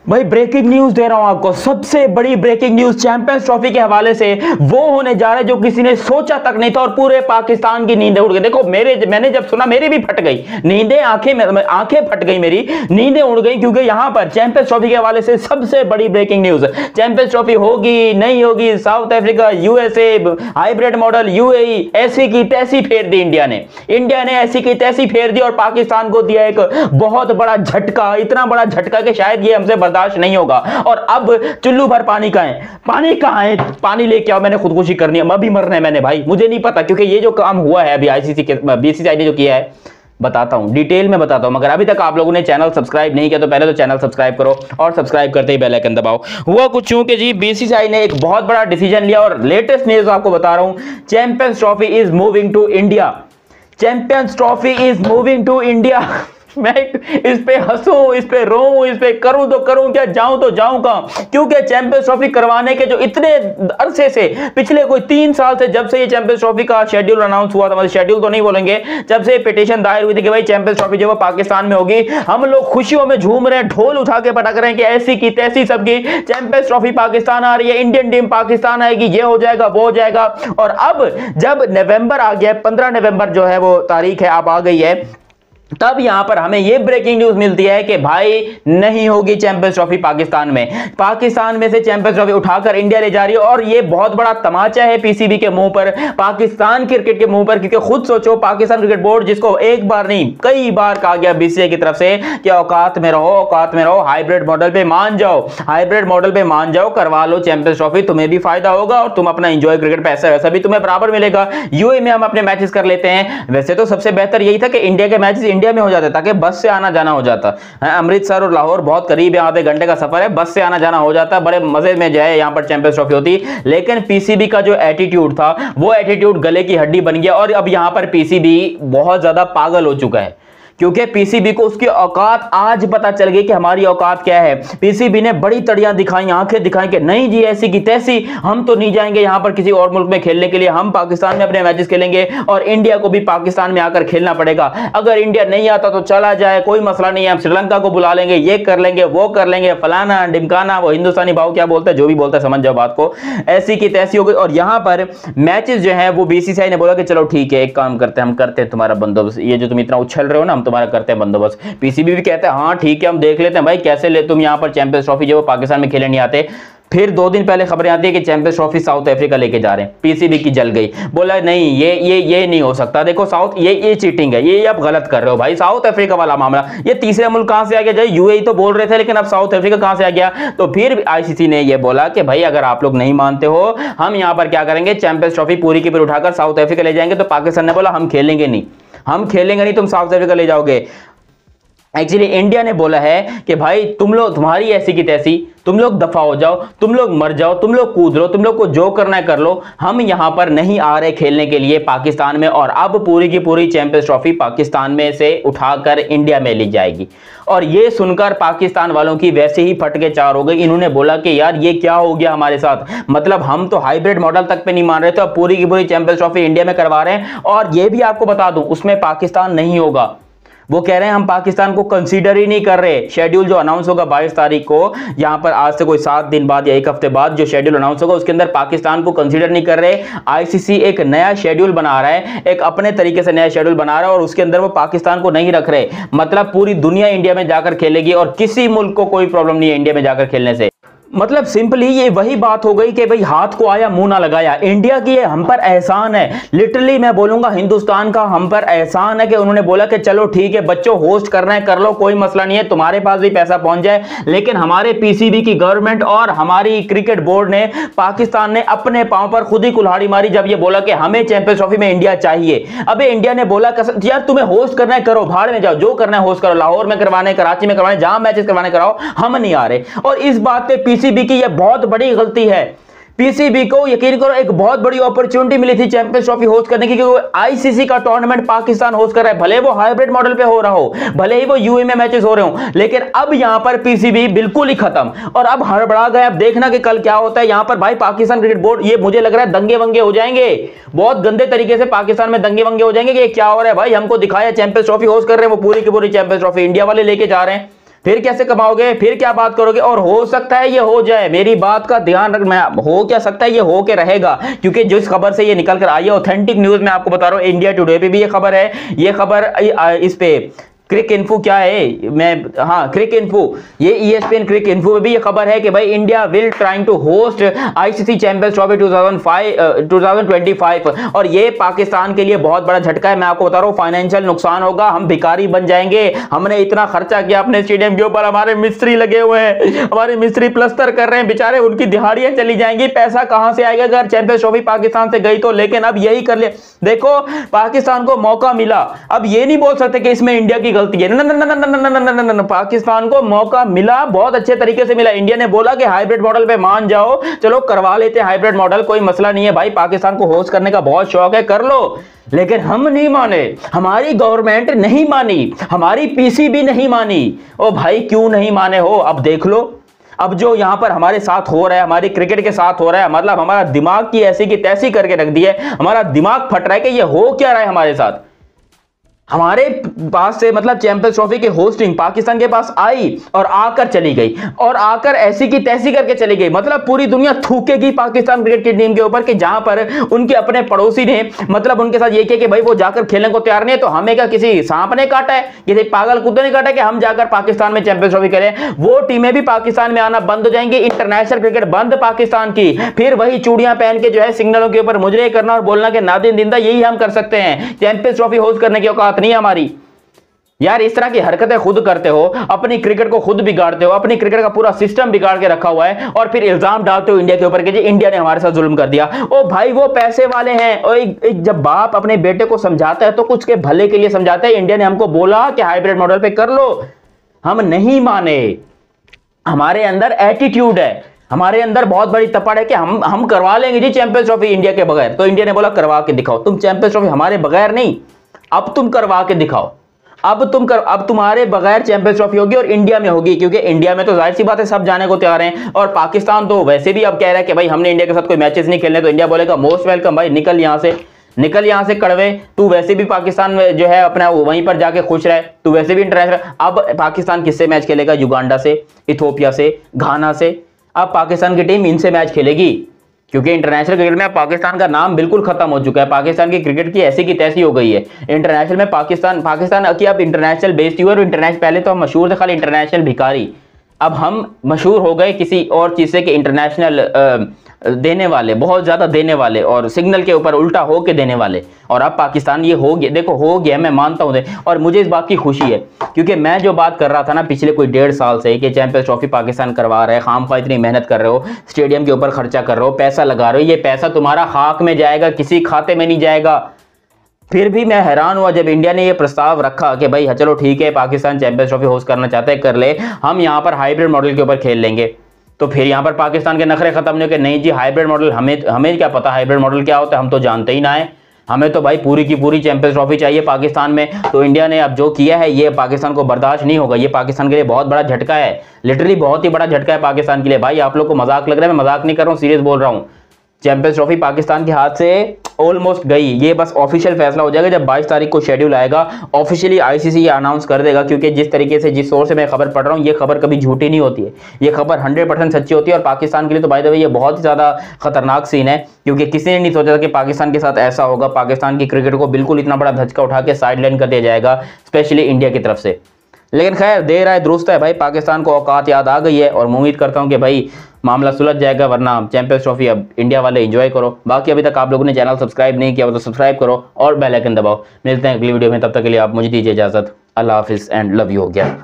भाई breaking news दे रहा हूं आपको, सबसे बड़ी ब्रेकिंग न्यूज चैंपियंस ट्रॉफी के हवाले से। वो होने जा रहा है जो किसी ने सोचा तक नहीं था और पूरे पाकिस्तान की नींदें उड़ गई। देखो मैंने जब सुना मेरी भी फट गई नींदें, आंखें फट गई, मेरी नींदें उड़ गई, क्योंकि यहां पर चैंपियंस ट्रॉफी के हवाले से सबसे बड़ी ब्रेकिंग न्यूज। चैंपियंस ट्रॉफी होगी नहीं होगी, south Africa, USA, hybrid model, UAE, ऐसी की तैसी फेर दी इंडिया ने ऐसी की तैसी फेर दी और पाकिस्तान को दिया एक बहुत बड़ा झटका, इतना बड़ा झटका कि शायद ये हमसे बर्दाश्त नहीं होगा। और अब चुल्लू भर पानी कहां है, पानी लेके आओ, मैंने खुदकुशी करनी है, अभी मरना है मैंने भाई, मुझे नहीं पता, क्योंकि ये जो काम हुआ है अभी आईसीसी के बीसीसीआई ने जो किया है, बताता हूं डिटेल में बताता हूं। मगर अभी तक आप लोगों ने चैनल सब्सक्राइब नहीं किया तो पहले तो चैनल सब्सक्राइब करो और सब्सक्राइब करते ही बेल आइकन दबाओ। हुआ कुछ यूं कि जी बीसीसीआई ने एक बहुत बड़ा डिसीजन लिया और लेटेस्ट न्यूज आपको बता रहा हूं, champions trophy is moving to India. Champions trophy is moving to India. मैं इस पे हंसूं, इस पे रोऊं, इस पे करूं तो करूं क्या, जाऊं तो जाऊं कहां, क्योंकि चैंपियंस ट्रॉफी करवाने के जो इतने अरसे से, पिछले कोई 3 साल से, जब से ये चैंपियंस ट्रॉफी का शेड्यूल अनाउंस हुआ था, मतलब शेड्यूल तो नहीं बोलेंगे, जब से पिटीशन दायर हुई थी कि भाई चैंपियंस ट्रॉफी जो पाकिस्तान में होगी, हम लोग खुशियों में झूम रहे हैं, ढोल उठा के पटक रहे हैं कि ऐसी की तैसी सबकी चैंपियंस ट्रॉफी पाकिस्तान आ रही है, इंडियन टीम पाकिस्तान आएगी, ये हो जाएगा वो हो जाएगा। और अब जब नवंबर आ गया, 15 नवंबर जो है वो तारीख है, अब आ गई है, तब यहां पर हमें यह ब्रेकिंग न्यूज मिलती है कि भाई नहीं होगी चैंपियंस ट्रॉफी पाकिस्तान में से चैंपियंस ट्रॉफी उठाकर इंडिया ले जा रही है। और यह बहुत बड़ा तमाचा है पीसीबी के मुंह पर, पाकिस्तान क्रिकेट के मुंह पर, क्योंकि खुद सोचो पाकिस्तान क्रिकेट बोर्ड, जिसको एक बार नहीं कई बार कहा गया बीसीसीआई की तरफ से कि औकात में रहो, हाइब्रिड मॉडल पे मान जाओ, करवा लो चैंपियंस ट्रॉफी, तुम्हें भी फायदा होगा और तुम अपना एंजॉय क्रिकेट, पैसा वैसा भी तुम्हें बराबर मिलेगा, यूएई में हम अपने मैचेस कर लेते हैं। वैसे तो सबसे बेहतर यही था कि इंडिया के मैचेस इंडिया में हो जाता, ताकि बस से आना जाना हो जाता है, अमृतसर और लाहौर बहुत करीब है, आधे घंटे का सफर है, बस से आना जाना हो जाता, बड़े मजे में जो है यहां पर चैंपियंस ट्रॉफी होती। लेकिन पीसीबी का जो एटीट्यूड था, वो एटीट्यूड गले की हड्डी बन गया और अब यहां पर पीसीबी बहुत ज्यादा पागल हो चुका है, क्योंकि पीसीबी को उसकी औकात आज पता चल गई कि हमारी औकात क्या है। पीसीबी ने बड़ी तड़ियां दिखाई, आंखें दिखाई कि नहीं जी ऐसी की तैसी, हम तो नहीं जाएंगे यहां पर किसी और मुल्क में खेलने के लिए, हम पाकिस्तान में अपने मैचेस खेलेंगे और इंडिया को भी पाकिस्तान में आकर खेलना पड़ेगा। अगर इंडिया नहीं आता तो चला जाए, कोई मसला नहीं है, हम श्रीलंका को बुला लेंगे, ये कर लेंगे वो कर लेंगे, फलाना डिमकाना, वो हिंदुस्तानी भाव क्या बोलते हैं, जो भी बोलते हैं समझ जाओ बात को, ऐसी की तैसी हो गई। और यहां पर मैचेस जो है वो बीसीसीआई ने बोला कि चलो ठीक है, एक काम करते हैं, हम करते हैं तुम्हारा बंदोबस्त, ये जो तुम इतना उछल रहे हो ना, हम तुम्हारा करते हैं बंदोबस्त। पीसीबी भी कहता है हाँ ठीक है, हम देख लेते हैं भाई कैसे ले तुम यहां पर चैंपियंस ट्रॉफी जो पाकिस्तान में खेलने नहीं आते। फिर 2 दिन पहले खबरें आती है कि चैंपियंस ट्रॉफी साउथ अफ्रीका लेके जा रहे हैं, पीसीबी की जल गई, बोला नहीं ये नहीं हो सकता, देखो साउथ ये चीटिंग है, ये आप गलत कर रहे हो भाई, साउथ अफ्रीका वाला मामला, ये तीसरे मुल्क कहां से आ गया, यूएई तो बोल रहे थे लेकिन अब साउथ अफ्रीका कहां से आ गया। तो फिर आईसीसी ने यह बोला कि भाई अगर आप लोग नहीं मानते हो, हम यहां पर क्या करेंगे, चैंपियंस ट्रॉफी पूरी की पूरी उठाकर साउथ अफ्रीका ले जाएंगे। तो पाकिस्तान ने बोला हम खेलेंगे नहीं, तुम साउथ अफ्रीका ले जाओगे। एक्चुअली इंडिया ने बोला है कि भाई तुम लोग, तुम्हारी ऐसी की तैसी, तुम लोग दफा हो जाओ, तुम लोग मर जाओ, तुम लोग कूद लो, तुम लोग को जो करना है कर लो, हम यहां पर नहीं आ रहे खेलने के लिए पाकिस्तान में। और अब पूरी की पूरी चैंपियंस ट्रॉफी पाकिस्तान में से उठाकर इंडिया में ली जाएगी। और ये सुनकर पाकिस्तान वालों की वैसे ही फटके चार हो गई। इन्होंने बोला कि यार ये क्या हो गया हमारे साथ, मतलब हम तो हाइब्रिड मॉडल तक पे नहीं मान रहे थे, अब पूरी की पूरी चैंपियंस ट्रॉफी इंडिया में करवा रहे हैं। और ये भी आपको बता दूं उसमें पाकिस्तान नहीं होगा, वो कह रहे हैं हम पाकिस्तान को कंसीडर ही नहीं कर रहे। शेड्यूल जो अनाउंस होगा 22 तारीख को, यहां पर आज से कोई 7 दिन बाद या 1 हफ्ते बाद जो शेड्यूल अनाउंस होगा, उसके अंदर पाकिस्तान को कंसीडर नहीं कर रहे। आईसीसी एक नया शेड्यूल बना रहा है, एक अपने तरीके से नया शेड्यूल बना रहा है और उसके अंदर वो पाकिस्तान को नहीं रख रहे। मतलब पूरी दुनिया इंडिया में जाकर खेलेगी और किसी मुल्क को कोई प्रॉब्लम नहीं है इंडिया में जाकर खेलने से। मतलब सिंपली ये वही बात हो गई कि भाई हाथ को आया मुंह ना लगाया। इंडिया की हम पर एहसान है, लिटरली मैं बोलूंगा हिंदुस्तान का हम पर एहसान है कि उन्होंने बोला कि चलो ठीक है बच्चों, होस्ट करना है कर लो, कोई मसला नहीं है, तुम्हारे पास भी पैसा पहुंच जाए। लेकिन हमारे पीसीबी की गवर्नमेंट और हमारी क्रिकेट बोर्ड ने, पाकिस्तान ने अपने पांव पर खुद ही कुल्हाड़ी मारी जब ये बोला कि हमें चैंपियंस ट्रॉफी में इंडिया चाहिए। अबे इंडिया ने बोला यार तुम्हें होस्ट करना है करो, भाड़ में जाओ, जो करना है होस्ट करो, लाहौर में करवाने, कराची में करवाने, जहां मैचेस करवाने कराओ, हम नहीं आ रहे। और इस बात पे पीसीबी की यह बहुत बड़ी गलती है। पीसीबी को यकीन करो एक बहुत बड़ी अपॉर्चुनिटी मिली थी चैंपियंस ट्रॉफी होस्ट करने की, क्योंकि आईसीसी का टूर्नामेंट पाकिस्तान होस्ट कर रहा है, भले वो हाइब्रिड मॉडल पे हो रहा हो, भले ही वो यूएई में मैचेस हो रहे हो, लेकिन अब यहां पर पीसीबी बिल्कुल ही खत्म और अब हड़बड़ा गया। अब देखना कि कल क्या होता है यहां पर। भाई पाकिस्तान क्रिकेट बोर्ड, ये मुझे लग रहा है दंगे वंगे हो जाएंगे, बहुत गंदे तरीके से पाकिस्तान में दंगे वंगे हो जाएंगे कि क्या हो रहा है भाई, हमको दिखाया चैंपियंस ट्रॉफी होस्ट कर रहे हैं, वो पूरी की पूरी चैंपियंस ट्रॉफी इंडिया वाले लेके जा रहे हैं। फिर कैसे कमाओगे, फिर क्या बात करोगे। और हो सकता है ये हो जाए, मेरी बात का ध्यान रख, मैं हो क्या सकता है ये हो के रहेगा, क्योंकि जिस खबर से ये निकल कर आई है ऑथेंटिक न्यूज मैं आपको बता रहा हूं, इंडिया टुडे पे भी ये खबर है, ये खबर इस पे क्रिक इन्फो क्या है, मैं हाँ क्रिक इन्फो, ये ESPN क्रिक इन्फो में भी ये खबर है कि भाई India will trying to host ICC champions trophy 2025 और ये पाकिस्तान के लिए बहुत बड़ा झटका है। मैं आपको बता रहा हूँ फाइनेंशियल नुकसान होगा, हम भिखारी बन जाएंगे। हमने इतना खर्चा किया अपने स्टेडियम के ऊपर, हमारे मिस्त्री लगे हुए हैं, हमारे मिस्त्री प्लस्तर कर रहे हैं बेचारे, उनकी दिहाड़ियां चली जाएंगी, पैसा कहां से आएगा अगर चैंपियंस ट्रॉफी पाकिस्तान से गई तो। लेकिन अब यही कर ले, देखो पाकिस्तान को मौका मिला, अब ये नहीं बोल सकते कि इसमें इंडिया की गलती है, न, पाकिस्तान को मौका मिला, बहुत अच्छे तरीके से मिला। इंडिया ने बोला कि हाइब्रिड मॉडल पे मान जाओ, चलो करवा लेते हैं हाइब्रिड मॉडल, कोई मसला नहीं है भाई, पाकिस्तान को होस्ट करने का बहुत शौक है, कर लो। लेकिन हम नहीं माने, हमारी गवर्नमेंट नहीं मानी, हमारी PCB नहीं मानी। ओ भाई क्यों नहीं माने हो, अब देख लो, अब जो यहां पर हमारे साथ हो रहा है, हमारी क्रिकेट के साथ हो रहा है, मतलब हमारा दिमाग की ऐसी की तैसी करके रख दी है, हमारा दिमाग फट रहा है कि ये हो क्या रहा है हमारे साथ। हमारे पास से मतलब चैंपियंस ट्रॉफी की होस्टिंग पाकिस्तान के पास आई और आकर चली गई, और आकर ऐसी की तैसी करके चली गई, मतलब पूरी दुनिया थूकेगी पाकिस्तान क्रिकेट की टीम के ऊपर कि जहां पर उनके अपने पड़ोसी ने मतलब उनके साथ ये किया कि भाई वो जाकर खेलने को तैयार नहीं है, तो हमें क्या किसी सांप ने काटा है, किसी पागल कुत्ते ने काटा है कि हम जाकर पाकिस्तान में चैंपियंस ट्रॉफी करें। वो टीमें भी पाकिस्तान में आना बंद हो जाएंगी, इंटरनेशनल क्रिकेट बंद पाकिस्तान की, फिर वही चूड़ियां पहन के जो है सिग्नलों के ऊपर मुजरे करना और बोलना कि नादिन जिंदा, यही हम कर सकते हैं, चैंपियंस ट्रॉफी होस्ट करने की औकात नहीं है हमारी। यार इस तरह की हरकतें खुद करते हो, अपनी क्रिकेट को खुद बिगाड़ते हो, अपनी क्रिकेट का पूरा सिस्टम बिगाड़ के रखा हुआ है, और फिर इल्जाम डालते हो इंडिया के ऊपर कि जी इंडिया ने हमारे साथ जुल्म कर दिया। ओ भाई वो पैसे वाले हैं, और एक जब बाप अपने बेटे को समझाता है तो कुछ के भले के लिए समझाता है। इंडिया ने हमको बोला कि हाइब्रिड मॉडल पे कर लो, हम नहीं माने, हमारे अंदर एटीट्यूड है, हमारे अंदर बहुत बड़ी तपड़ है कि हम करवा लेंगे जी चैंपियंस ट्रॉफी इंडिया के बगैर। तो इंडिया ने बोला करवा के दिखाओ, तुम चैंपियंस ट्रॉफी हमारे बगैर नहीं, अब तुम करवा के दिखाओ, अब तुम्हारे बगैर चैंपियंस ट्रॉफी होगी और इंडिया में होगी, क्योंकि इंडिया में तो जाहिर सी बात है सब जाने को तैयार हैं, और पाकिस्तान तो वैसे भी अब कह रहा है कि भाई हमने इंडिया के साथ कोई मैचेस नहीं खेलने, तो इंडिया बोलेगा मोस्ट वेलकम भाई, निकल यहां से, निकल यहां से कड़वे, तू वैसे भी पाकिस्तान में जो है अपना वहीं पर जाके खुश रहे, तू वैसे भी इंटरनेशनल। अब पाकिस्तान किससे मैच खेलेगा, युगांडा से, इथोपिया से, घाना से, अब पाकिस्तान की टीम इनसे मैच खेलेगी, क्योंकि इंटरनेशनल क्रिकेट में पाकिस्तान का नाम बिल्कुल खत्म हो चुका है, पाकिस्तान की क्रिकेट की ऐसी की तैसी हो गई है। इंटरनेशनल में पाकिस्तान की अब इंटरनेशनल बेस्ड हुई, और इंटरनेशनल पहले तो हम मशहूर थे खाली इंटरनेशनल भिखारी, अब हम मशहूर हो गए किसी और चीज से कि इंटरनेशनल देने वाले, बहुत ज्यादा देने वाले, और सिग्नल के ऊपर उल्टा हो के देने वाले। और अब पाकिस्तान ये हो गया, देखो हो गया, मैं मानता हूं, और मुझे इस बात की खुशी है, क्योंकि मैं जो बात कर रहा था ना पिछले कोई 1.5 साल से कि चैंपियंस ट्रॉफी पाकिस्तान करवा रहे हैं, खामखा इतनी मेहनत कर रहे हो, स्टेडियम के ऊपर खर्चा कर रहे हो, पैसा लगा रहे हो, ये पैसा तुम्हारा खाक में जाएगा, किसी खाते में नहीं जाएगा। फिर भी मैं हैरान हुआ जब इंडिया ने ये प्रस्ताव रखा कि भाई चलो ठीक है, पाकिस्तान चैंपियंस ट्रॉफी होस्ट करना चाहते हैं, कर ले, हम यहाँ पर हाइब्रिड मॉडल के ऊपर खेल लेंगे। तो फिर यहाँ पर पाकिस्तान के नखरे खत्म नहीं, कि नहीं जी हाइब्रिड मॉडल, हमें क्या पता हाइब्रिड मॉडल क्या होता है, हम तो जानते ही ना है, हमें तो भाई पूरी की पूरी चैंपियंस ट्रॉफी चाहिए पाकिस्तान में। तो इंडिया ने अब जो किया है ये पाकिस्तान को बर्दाश्त नहीं होगा, ये पाकिस्तान के लिए बहुत बड़ा झटका है, लिटरली बहुत ही बड़ा झटका है पाकिस्तान के लिए। भाई आप लोग को मजाक लग रहा है, मैं मजाक नहीं कर रहा हूँ, सीरियस बोल रहा हूँ। चैंपियंस ट्रॉफी पाकिस्तान के हाथ से ऑलमोस्ट गई, ये बस ऑफिशियल फैसला हो जाएगा जब 22 तारीख को शेड्यूल आएगा, ऑफिशियली ICC ये अनाउंस कर देगा, क्योंकि जिस तरीके से जिस सोर्स से मैं खबर पढ़ रहा हूँ, ये खबर कभी झूठी नहीं होती है, ये खबर 100% सच्ची होती है। और पाकिस्तान के लिए तो बाय द वे ये बहुत ही ज़्यादा खतरनाक सीन है, क्योंकि किसी ने नहीं सोचा था कि पाकिस्तान के साथ ऐसा होगा, पाकिस्तान की क्रिकेट को बिल्कुल इतना बड़ा धचका उठा के साइडलाइन कर दिया जाएगा, स्पेशली इंडिया की तरफ से। लेकिन खैर देर आए दुरुस्त है भाई, पाकिस्तान को औकात याद आ गई है, और मैं उम्मीद करता हूं कि भाई मामला सुलझ जाएगा, वरना चैंपियंस ट्रॉफी अब इंडिया वाले एंजॉय करो। बाकी अभी तक आप लोगों ने चैनल सब्सक्राइब नहीं किया तो सब्सक्राइब करो और बेल आइकन दबाओ। मिलते हैं अगली वीडियो में, तब तक के लिए आप मुझे दीजिए इजाजत। अल्लाह हाफिज़ एंड लव यू हो गया।